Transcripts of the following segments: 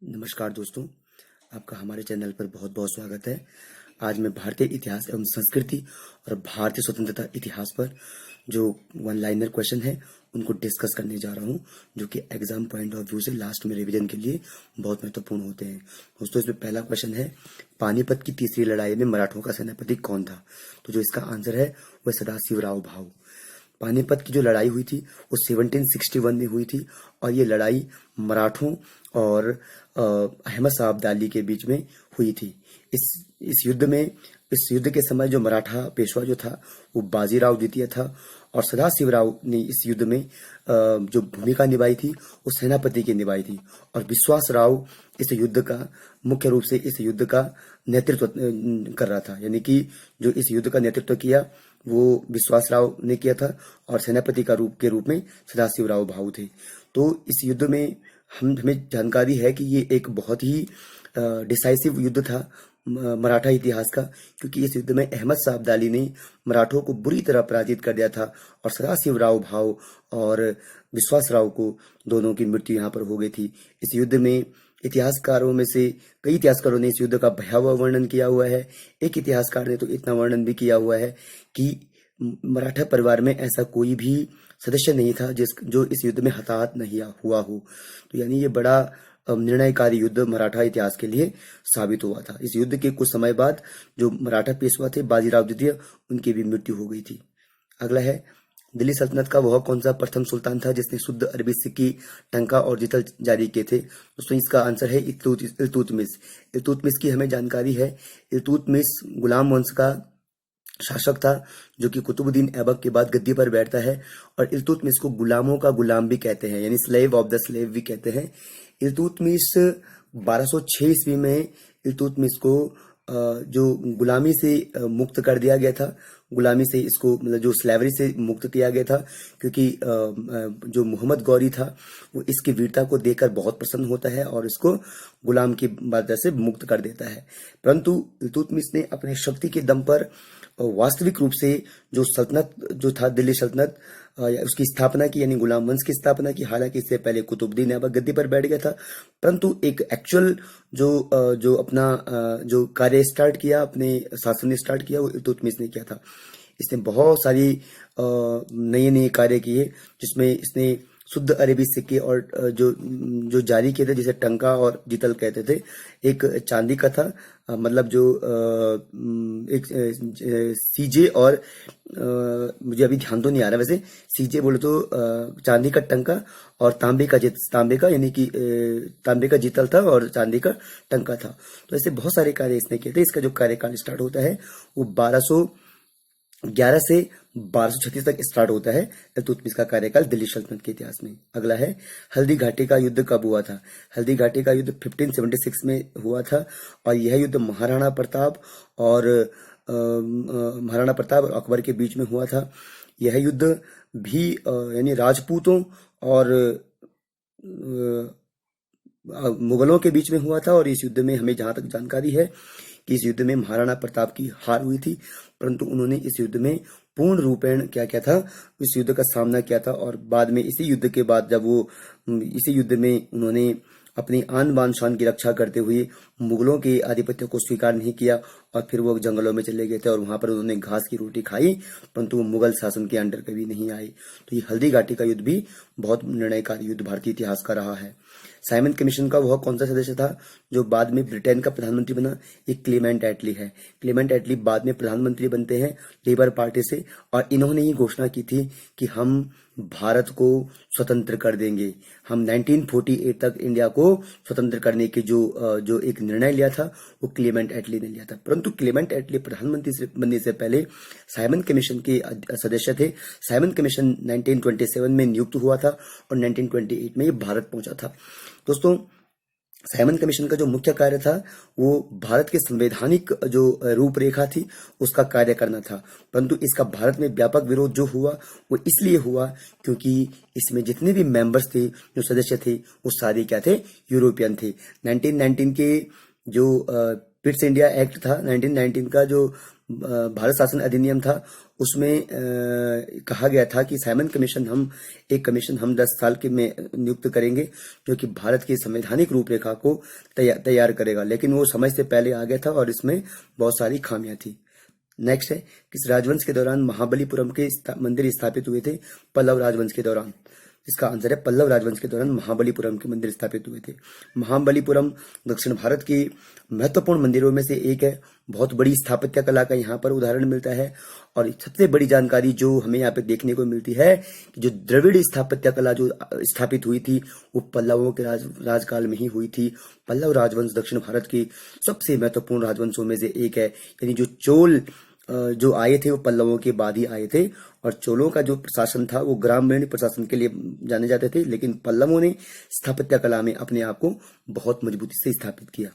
नमस्कार दोस्तों, आपका हमारे चैनल पर बहुत बहुत स्वागत है। आज मैं भारतीय इतिहास एवं संस्कृति और भारतीय स्वतंत्रता इतिहास पर जो वन लाइनर क्वेश्चन है उनको डिस्कस करने जा रहा हूं, जो कि एग्जाम पॉइंट ऑफ व्यू से लास्ट में रिवीजन के लिए बहुत महत्वपूर्ण होते हैं। दोस्तों, इसमें पहला क्वेश्चन है, पानीपत की तीसरी लड़ाई में मराठों का सेनापति कौन था? तो जो इसका आंसर है वह सदाशिवराव भाऊ। पानीपत की जो लड़ाई हुई थी वो 1761 में हुई थी और ये लड़ाई मराठों और अहमद साहब अब्दाली के बीच में हुई थी। इस युद्ध के समय जो मराठा पेशवा जो था वो बाजीराव द्वितीय था और सदाशिवराव ने इस युद्ध में जो भूमिका निभाई थी वो सेनापति की निभाई थी और विश्वास राव इस युद्ध का मुख्य रूप से इस युद्ध का नेतृत्व कर रहा था। यानी कि जो इस युद्ध का नेतृत्व किया वो विश्वास राव ने किया था और सेनापति के रूप में सदाशिवराव भाऊ थे। तो इस युद्ध में हमें जानकारी है कि ये एक बहुत ही डिसाइसिव युद्ध था मराठा इतिहास का, क्योंकि इस युद्ध में अहमद शाह अब्दाली ने मराठों को बुरी तरह पराजित कर दिया था और सदाशिवराव भाऊ और विश्वास राव को दोनों की मृत्यु यहाँ पर हो गई थी। इस युद्ध में इतिहासकारों में से कई इतिहासकारों ने इस युद्ध का भयावह वर्णन किया हुआ है। एक इतिहासकार ने तो इतना वर्णन भी किया हुआ है कि मराठा परिवार में ऐसा कोई भी सदस्य नहीं था जो इस युद्ध में हताहत नहीं हुआ हो। तो यानी ये बड़ा निर्णयकारी युद्ध मराठा इतिहास के लिए साबित हुआ था। इस युद्ध के कुछ समय बाद जो मराठा पेशवा थे बाजीराव द्वितीय, उनकी भी मृत्यु हो गई थी। अगला है, दिल्ली सल्तनत का वह कौन सा प्रथम सुल्तान था जिसने शुद्ध अरबी सिक्की, टंका और जितल जारी किए थे? दोस्तों, इसका आंसर है इल्तुतमिश। इल्तुतमिश की हमें जानकारी है। इल्तुतमिश गुलाम वंश का शासक था जो कि कुतुबुद्दीन ऐबक के बाद गद्दी पर बैठता है और इल्तुतमिश को गुलामों का गुलाम भी कहते हैं, यानी स्लेव ऑफ द स्लेव भी कहते हैं। इल्तुतमिश 1206 ईस्वी में इल्तुतमिश को जो गुलामी से मुक्त कर दिया गया था, गुलामी से इसको मतलब जो स्लेवरी से मुक्त किया गया था, क्योंकि जो मोहम्मद गौरी था वो इसकी वीरता को देखकर बहुत प्रसन्न होता है और इसको गुलाम की बात से मुक्त कर देता है। परंतु इल्तुतमिश ने अपने शक्ति के दम पर वास्तविक रूप से जो सल्तनत जो था दिल्ली सल्तनत उसकी स्थापना की, यानी गुलाम वंश की स्थापना की। हालांकि इससे पहले कुतुबुद्दीन ऐबक गद्दी पर बैठ गया था, परंतु एक एक्चुअल जो अपना जो कार्य स्टार्ट किया, अपने शासन ने स्टार्ट किया, वो इल्तुतमिश ने किया था। इसने बहुत सारी नए नए कार्य किए जिसमें इसने शुद्ध अरबी सिक्के और जो जारी किए थे, जिसे टंका और जितल कहते थे। एक चांदी का था, मतलब जो एक सीजे और मुझे अभी ध्यान तो नहीं आ रहा, वैसे सीजे बोले तो चांदी का टंका और तांबे का यानी कि तांबे का जितल था और चांदी का टंका था। तो ऐसे बहुत सारे कार्य इसने किए थे। इसका जो कार्यकाल स्टार्ट होता है वो 1211 से 1236 तक स्टार्ट होता है इल्तुतमिश का कार्यकाल दिल्ली सल्तनत के इतिहास में। अगला है, हल्दी घाटी का युद्ध कब हुआ था? हल्दी घाटी का युद्ध 1576 में हुआ था और यह युद्ध महाराणा प्रताप और अकबर के बीच में हुआ था। यह युद्ध भी यानी राजपूतों और मुगलों के बीच में हुआ था और इस युद्ध में हमें जहां तक जानकारी है कि इस युद्ध में महाराणा प्रताप की हार हुई थी, परंतु उन्होंने इस युद्ध में पूर्ण रूपेण क्या किया था, इस युद्ध का सामना किया था और बाद में इसी युद्ध के बाद जब वो इसी युद्ध में उन्होंने अपनी आन बान शान की रक्षा करते हुए मुगलों के आधिपत्य को स्वीकार नहीं किया और फिर वो जंगलों में चले गए थे और वहां पर उन्होंने घास की रोटी खाई, परंतु वो मुगल शासन के अंडर कभी नहीं आए। तो ये हल्दी घाटी का युद्ध भी बहुत निर्णायकारी युद्ध भारतीय इतिहास का रहा है। साइमन कमीशन का वह कौन सा सदस्य था जो बाद में ब्रिटेन का प्रधानमंत्री बना? एक क्लेमेंट एटली है। क्लेमेंट एटली बाद में प्रधानमंत्री बनते हैं लेबर पार्टी से और इन्होंने ही घोषणा की थी कि हम भारत को स्वतंत्र कर देंगे। हम 1948 तक इंडिया को स्वतंत्र करने के जो एक निर्णय लिया था वो क्लेमेंट एटली ने लिया था। परंतु क्लेमेंट एटली प्रधानमंत्री बनने से पहले साइमन कमीशन के सदस्य थे। साइमन कमीशन 1927 में नियुक्त हुआ था और 1928 में ये भारत पहुंचा था। दोस्तों, साइमन कमीशन का जो मुख्य कार्य था वो भारत के संवैधानिक जो रूपरेखा थी उसका कार्य करना था, परंतु इसका भारत में व्यापक विरोध जो हुआ वो इसलिए हुआ क्योंकि इसमें जितने भी मेंबर्स थे, जो सदस्य थे, वो सारे क्या थे? यूरोपियन थे। 1919 के जो पिट्स इंडिया एक्ट था 1919 का, जो भारत शासन अधिनियम था, उसमें कहा गया था कि साइमन कमीशन एक कमीशन हम 10 साल के में नियुक्त करेंगे जो कि भारत की संवैधानिक रूपरेखा को तैयार करेगा, लेकिन वो समय से पहले आ गया था और इसमें बहुत सारी खामियां थी। नेक्स्ट है, किस राजवंश के दौरान महाबलीपुरम के मंदिर स्थापित हुए थे? पल्लव राजवंश के दौरान। इसका आंसर है पल्लव राजवंश के दौरान महाबलीपुरम के मंदिर स्थापित हुए थे। महाबलीपुरम दक्षिण भारत की महत्वपूर्ण मंदिरों में से एक है। बहुत बड़ी स्थापत्य कला का यहाँ पर उदाहरण मिलता है। और सबसे बड़ी जानकारी जो हमें यहाँ पे देखने को मिलती है कि जो द्रविड़ स्थापत्य कला जो स्थापित हुई थी वो पल्लवों के राजकाल में ही हुई थी। पल्लव राजवंश दक्षिण भारत की सबसे महत्वपूर्ण राजवंशों में से एक है। यानी जो चोल जो आए थे वो पल्लवों के बाद ही आए थे, और चोलों का जो प्रशासन था वो ग्रामीण प्रशासन के लिए जाने जाते थे, लेकिन पल्लवों ने स्थापत्य कला में अपने आप को बहुत मजबूती से स्थापित किया।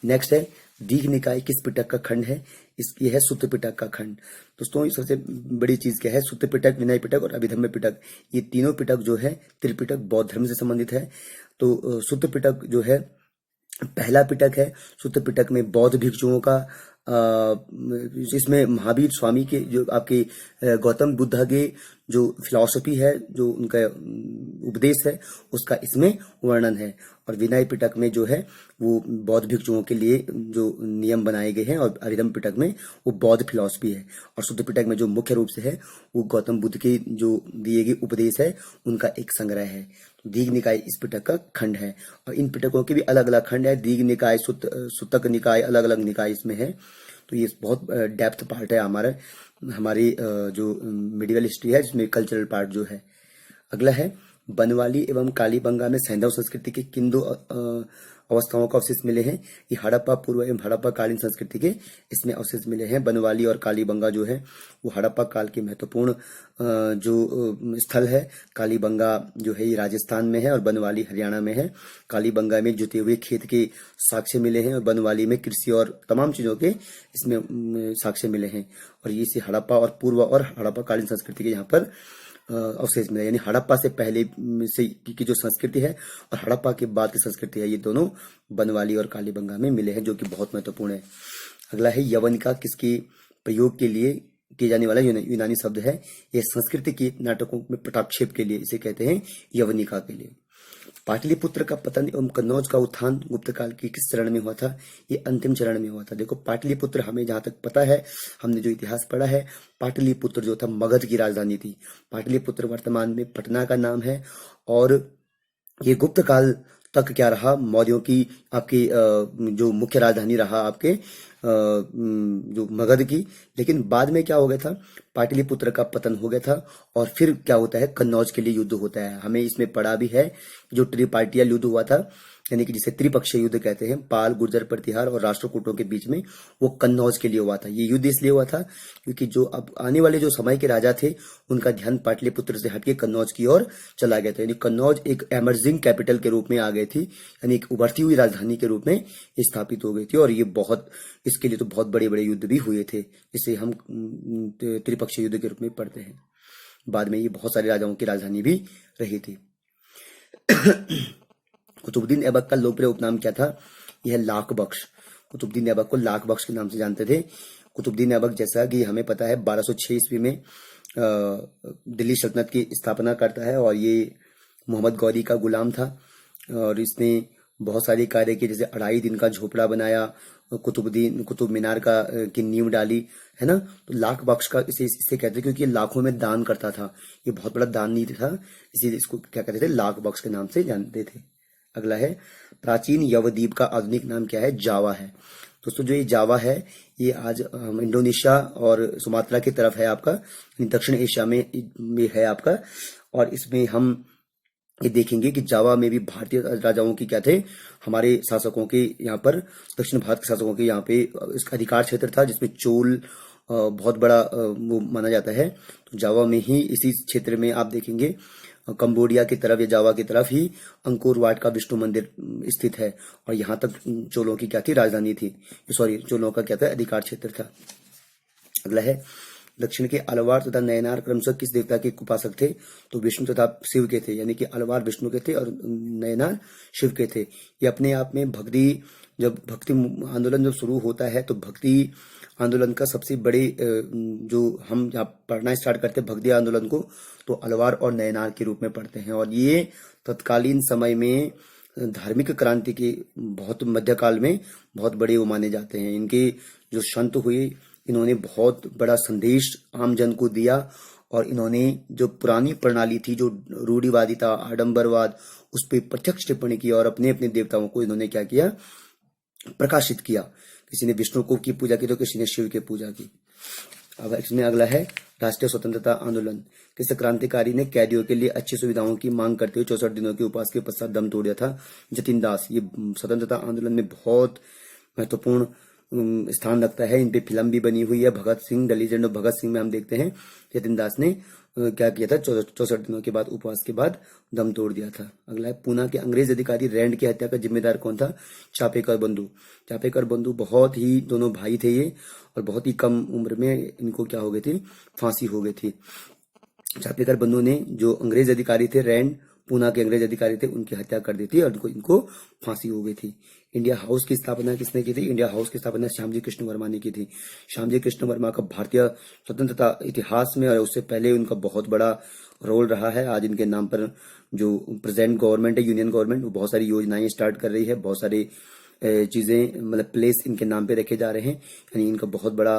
नेक्स्ट है, दीघ निकाय किस पिटक का खंड है? इसकी है सूत्र पिटक का खंड। दोस्तों सबसे बड़ी चीज क्या है? सूत्र पिटक, विनय पिटक और अभिधम्य पिटक, ये तीनों पिटक जो है त्रिपिटक बौद्ध धर्म से संबंधित है। तो सूत्र पिटक जो है पहला पिटक है। सूत्र पिटक में बौद्ध भिक्षुओं का इसमें महावीर स्वामी के जो आपके गौतम बुद्ध के जो फिलॉसफी है, जो उनका उपदेश है, उसका इसमें वर्णन है। और विनय पिटक में जो है वो बौद्ध भिक्षुओं के लिए जो नियम बनाए गए हैं, और अरिदम पिटक में वो बौद्ध फिलॉसफी है। और शुद्ध पिटक में जो मुख्य रूप से है वो गौतम बुद्ध के जो दिए गए उपदेश है उनका एक संग्रह है। दीघ निकाय इस पिटक का खंड है। और इन पिटकों के भी अलग अलग खंड है। दीघ निकाय, सुतक निकाय, अलग अलग निकाय इसमें है। तो ये बहुत डेप्थ पार्ट है हमारी जो मेडिकल हिस्ट्री है, जिसमें कल्चरल पार्ट जो है। अगला है, बनवाली एवं कालीबंगा में सैंधव संस्कृति के किन दो अवस्थाओं का अवशेष मिले हैं? ये हड़प्पा पूर्व एवं हड़प्पा कालीन संस्कृति के इसमें अवशेष मिले हैं। बनवाली और कालीबंगा जो है वो हड़प्पा काल के महत्वपूर्ण जो स्थल है। कालीबंगा जो है ये राजस्थान में है और बनवाली हरियाणा में है। कालीबंगा में जुते हुए खेत के साक्ष्य मिले हैं और बनवाली में कृषि और तमाम चीजों के इसमें साक्ष्य मिले हैं। और ये हड़प्पा और पूर्व और हड़प्पा कालीन संस्कृति के यहाँ पर अवशेष मिला। यानी हड़प्पा से पहले से की जो संस्कृति है और हड़प्पा के बाद की संस्कृति है, ये दोनों बनवाली और कालीबंगा में मिले हैं, जो कि बहुत महत्वपूर्ण है। अगला है, यवनिका किसके प्रयोग के लिए किए जाने वाला यूनानी शब्द है? यह संस्कृति के नाटकों में पटाक्षेप के लिए इसे कहते हैं यवनिका के लिए। पाटलिपुत्र का पतन एवं कन्नौज का उत्थान गुप्त काल के किस चरण में हुआ था? ये अंतिम चरण में हुआ था। देखो पाटलिपुत्र, हमें जहां तक पता है, हमने जो इतिहास पढ़ा है, पाटलिपुत्र जो था मगध की राजधानी थी। पाटलिपुत्र वर्तमान में पटना का नाम है। और ये गुप्त काल तक क्या रहा? मौर्यों की आपकी जो मुख्य राजधानी रहा आपके जो मगध की। लेकिन बाद में क्या हो गया था? पाटलिपुत्र का पतन हो गया था और फिर क्या होता है? कन्नौज के लिए युद्ध होता है। हमें इसमें पढ़ा भी है जो त्रिपाटिया युद्ध हुआ था, यानी कि जिसे त्रिपक्षीय युद्ध कहते हैं, पाल, गुर्जर प्रतिहार और राष्ट्रकूटों के बीच में, वो कन्नौज के लिए हुआ था। ये युद्ध इसलिए हुआ था क्योंकि जो अब आने वाले जो समय के राजा थे उनका ध्यान पाटलिपुत्र से हटके कन्नौज की ओर चला गया था। यानी कन्नौज एक एमर्जिंग कैपिटल के रूप में आ गई थी, यानी एक उभरती हुई राजधानी के रूप में स्थापित हो गई थी। और ये बहुत, इसके लिए तो बहुत बड़े बड़े युद्ध भी हुए थे, जिसे हम त्रिपक्षीय युद्ध के रूप में पढ़ते हैं। बाद में ये बहुत सारे राजाओं की राजधानी भी रही थी। कुतुबुद्दीन ऐबक का लोकप्रिय उपनाम क्या था? यह लाख बख्श। कुतुबुद्दीन ऐबक को लाख बख्श के नाम से जानते थे। कुतुबुद्दीन ऐबक, जैसा कि हमें पता है, 1206 ईस्वी में दिल्ली सल्तनत की स्थापना करता है और ये मोहम्मद गौरी का गुलाम था। और इसने बहुत सारे कार्य किए, जैसे 2.5 दिन का झोपड़ा बनाया, कुतुब मीनार की नींव डाली, है ना। तो लाख बख्श का इसे कहते हैं क्योंकि ये लाखों में दान करता था। ये बहुत बड़ा दानी था, इसीलिए इसको क्या कहते थे? लाख बख्श के नाम से जानते थे। अगला है, प्राचीन यवद्वीप का आधुनिक नाम क्या है? जावा है। दोस्तों जो ये जावा है ये आज इंडोनेशिया और सुमात्रा की तरफ है आपका, दक्षिण एशिया में है आपका। और इसमें हम ये देखेंगे कि जावा में भी भारतीय राजाओं की क्या थे, हमारे शासकों के यहाँ पर, दक्षिण भारत के शासकों के यहाँ पे इसका अधिकार क्षेत्र था, जिसमें चोल बहुत बड़ा वो माना जाता है। तो जावा में ही, इसी क्षेत्र में आप देखेंगे कंबोडिया की तरफ या जावा की तरफ ही अंकोर वाट का विष्णु मंदिर स्थित है। और यहाँ तक चोलों की क्या थी? राजधानी थी, सॉरी, चोलों का क्या था? अधिकार क्षेत्र था। अगला है, दक्षिण के अलवार तथा नयनार क्रमशः किस देवता के उपासक थे? तो विष्णु तथा शिव के थे, यानी कि अलवार विष्णु के थे और नयनार शिव के थे। ये अपने आप में जब भक्ति आंदोलन जब शुरू होता है तो भक्ति आंदोलन का सबसे बड़े जो हम यहाँ पढ़ना स्टार्ट करते हैं भक्ति आंदोलन को, तो अलवार और नयनार के रूप में पढ़ते हैं। और ये तत्कालीन समय में धार्मिक क्रांति के बहुत मध्यकाल में बहुत बड़े वो माने जाते हैं। इनके जो संत हुए, इन्होंने बहुत बड़ा संदेश आम जन को दिया और इन्होंने जो पुरानी प्रणाली थी, जो रूढ़िवादी था, आडंबरवाद, उस पर प्रत्यक्ष टिप्पणी की और अपने अपने देवताओं को इन्होंने क्या किया, प्रकाशित किया। किसी ने विष्णु को की पूजा की तो किसी ने शिव की पूजा की। अब इसमें अगला है राष्ट्रीय स्वतंत्रता आंदोलन। किस क्रांतिकारी ने कैदियों के लिए अच्छी सुविधाओं की मांग करते हुए 64 दिनों के उपवास के पश्चात दम तोड़ दिया था? जतिन दास। ये स्वतंत्रता आंदोलन में बहुत महत्वपूर्ण स्थान रखता है। इन पे फिल्म भी बनी हुई है, Bhagat Singh the legend of Bhagat Singh में हम देखते हैं जतिन दास ने क्या किया था, 64 दिनों के बाद उपवास के बाद दम तोड़ दिया था। अगला है पूना के अंग्रेज अधिकारी रैंड की हत्या का जिम्मेदार कौन था? चापेकर बंधु। चापेकर बंधु बहुत ही दोनों भाई थे ये, और बहुत ही कम उम्र में इनको क्या हो गई थी, फांसी हो गई थी। चापेकर बंधु ने जो अंग्रेज अधिकारी थे, रैंड पूना के अंग्रेज अधिकारी थे, उनकी हत्या कर दी थी और इनको फांसी हो गई थी। इंडिया हाउस की स्थापना किसने की थी? इंडिया हाउस की स्थापना श्यामजी कृष्ण वर्मा ने की थी। श्यामजी कृष्ण वर्मा का भारतीय स्वतंत्रता इतिहास में और उससे पहले उनका बहुत बड़ा रोल रहा है। आज इनके नाम पर जो प्रेजेंट गवर्नमेंट है, यूनियन गवर्नमेंट, वो बहुत सारी योजनाएं स्टार्ट कर रही है, बहुत सारी चीजें मतलब प्लेस इनके नाम पे रखे जा रहे हैं। यानी इनका बहुत बड़ा,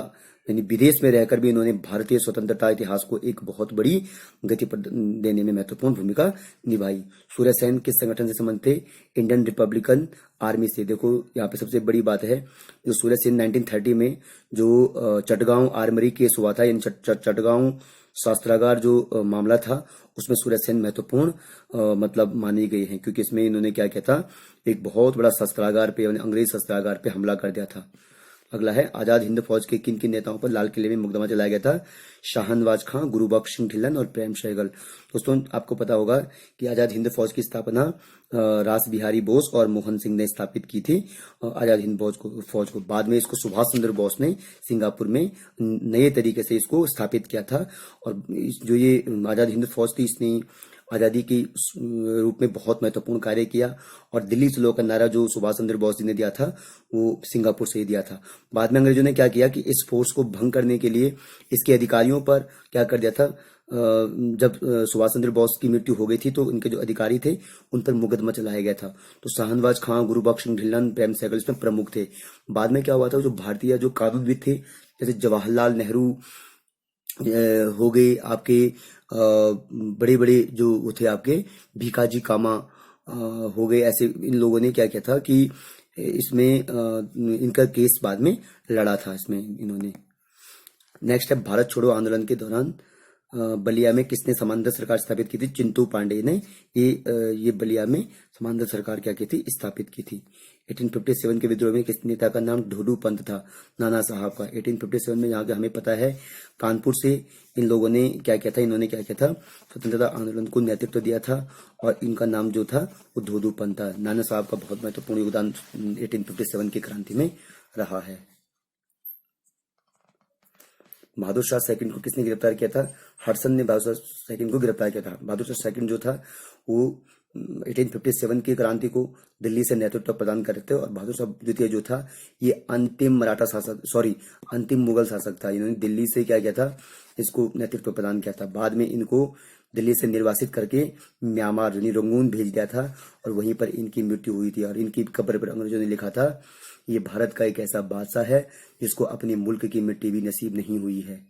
यानी विदेश में रहकर भी इन्होंने भारतीय स्वतंत्रता इतिहास को एक बहुत बड़ी गति देने में महत्वपूर्ण भूमिका निभाई। सूर्य सेन किस संगठन से संबंधित थे? इंडियन रिपब्लिकन आर्मी से। देखो यहाँ पे सबसे बड़ी बात है, जो सूर्य सेन 1930 में जो चटगांव आर्मरी केस हुआ था, इन चटगांव शस्त्रागार जो मामला था, उसमें सूर्य सेन महत्वपूर्ण मतलब मानी गई है, क्योंकि इसमें इन्होंने क्या किया था, एक बहुत बड़ा शस्त्रागार पे, अंग्रेज शस्त्रागार पे हमला कर दिया था। अगला है आजाद हिंद फौज के किन किन नेताओं पर लाल किले में मुकदमा चलाया गया था? शाहनवाज खां, गुरुबख्श सिंह ढिल्लन और प्रेम सहगल। दोस्तों आपको पता होगा कि आजाद हिंद फौज की स्थापना रास बिहारी बोस और मोहन सिंह ने स्थापित की थी। आजाद हिंद फौज को बाद में इसको सुभाष चंद्र बोस ने सिंगापुर में नए तरीके से इसको स्थापित किया था। और जो ये आजाद हिंद फौज थी, इसने आजादी के रूप में बहुत महत्वपूर्ण कार्य किया। और दिल्ली चलो का नारा जो सुभाष चंद्र बोस जी ने दिया था, वो सिंगापुर से ही दिया था। बाद में अंग्रेजों ने क्या किया कि इस फोर्स को भंग करने के लिए इसके अधिकारियों पर क्या कर दिया था, जब सुभाष चंद्र बोस की मृत्यु हो गई थी तो इनके जो अधिकारी थे उन पर मुकदमा चलाया गया था। तो शाहनवाज खां, गुरुबख्श सिंह ढिल्लन, प्रेम सहगल इसमें प्रमुख थे। बाद में क्या हुआ था, जो भारतीय जो कानूनविद थे, जैसे जवाहरलाल नेहरू हो गए, आपके बड़े बड़े जो वो थे आपके भीकाजी कामा हो गए, ऐसे इन लोगों ने क्या किया था कि इसमें इनका केस बाद में लड़ा था इसमें इन्होंने। नेक्स्ट है भारत छोड़ो आंदोलन के दौरान बलिया में किसने समांतर सरकार स्थापित की थी? चिंटू पांडे ने ये बलिया में समांतर सरकार क्या की थी, स्थापित की थी। 1857 के विद्रोह में किस नेता का नाम ढोडू पंत था? नाना साहब का। 1857 में यहाँ के हमें पता है कानपुर से इन लोगों ने क्या किया था, इन्होंने क्या किया था, स्वतंत्रता आंदोलन को नेतृत्व दिया था और इनका नाम जो था वो ढोडू पंत था। नाना साहब का बहुत महत्वपूर्ण योगदान 1857 की क्रांति में रहा है। बहादुर शाह सेकंड को किसने गिरफ्तार किया था? हडसन ने बहादुर शाह सेकंड को गिरफ्तार किया था। बहादुर शाह सेकंड जो था वो 1857 की क्रांति को दिल्ली से नेतृत्व प्रदान कर रहे थे। और बहादुर शाह द्वितीय जो था, ये अंतिम मुगल शासक था। इन्होंने दिल्ली से क्या किया था, इसको नेतृत्व प्रदान किया था। बाद में इनको दिल्ली से निर्वासित करके म्यांमार यानी रंगून भेज दिया था और वहीं पर इनकी मृत्यु हुई थी। और इनकी कब्र पर अंग्रेजों ने लिखा था, ये भारत का एक ऐसा बादशाह है जिसको अपने मुल्क की मिट्टी भी नसीब नहीं हुई है।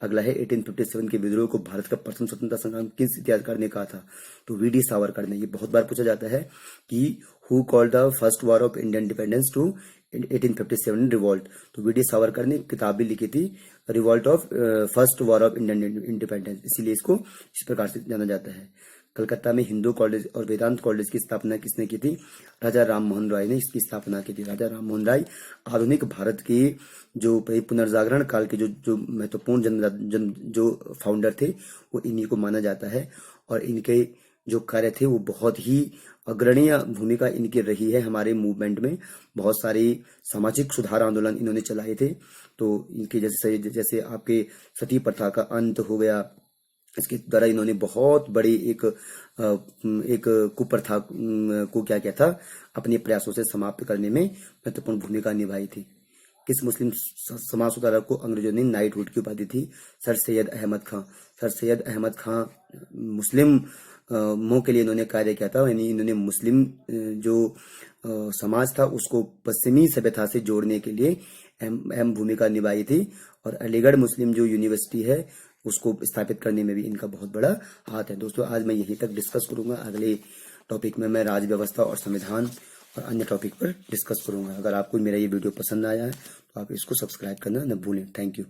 अगला है 1857 के विद्रोह को भारत का प्रथम स्वतंत्रता संग्राम किस इतिहासकार ने कहा था? तो वी डी सावरकर ने। ये बहुत बार पूछा जाता है कि who called the first war of Indian independence to 1857 revolt? तो वी डी सावरकर ने किताब भी लिखी थी, revolt of first war of Indian independence, इसीलिए इसको इस प्रकार से जाना जाता है। कलकत्ता में हिंदू कॉलेज और वेदांत कॉलेज की स्थापना किसने की थी? राजा राम मोहन राय ने इसकी स्थापना की थी। राजा राम मोहन राय आधुनिक भारत के जो पुनर्जागरण काल के जो महत्वपूर्ण जो फाउंडर थे, वो इन्हीं को माना जाता है। और इनके जो कार्य थे वो बहुत ही अग्रणी भूमिका इनकी रही है हमारे मूवमेंट में। बहुत सारी सामाजिक सुधार आंदोलन इन्होंने चलाए थे। तो इनके जैसे आपके सती प्रथा का अंत हो गया, इसके द्वारा इन्होंने बहुत बड़ी एक कुप्रथा को क्या था अपने प्रयासों से समाप्त करने में महत्वपूर्ण भूमिका निभाई थी। किस मुस्लिम समाज सुधारक को अंग्रेजों ने नाइटहुड की उपाधि थी? सर सैयद अहमद खां। सर सैयद अहमद खां मुस्लिम मों के लिए इन्होंने कार्य किया था, यानी इन्होंने मुस्लिम जो समाज था उसको पश्चिमी सभ्यता से जोड़ने के लिए अहम भूमिका निभाई थी। और अलीगढ़ मुस्लिम जो यूनिवर्सिटी है उसको स्थापित करने में भी इनका बहुत बड़ा हाथ है। दोस्तों आज मैं यहीं तक डिस्कस करूंगा। अगले टॉपिक में मैं राज्य व्यवस्था और संविधान और अन्य टॉपिक पर डिस्कस करूंगा। अगर आपको मेरा ये वीडियो पसंद आया है तो आप इसको सब्सक्राइब करना न भूलें। Thank you.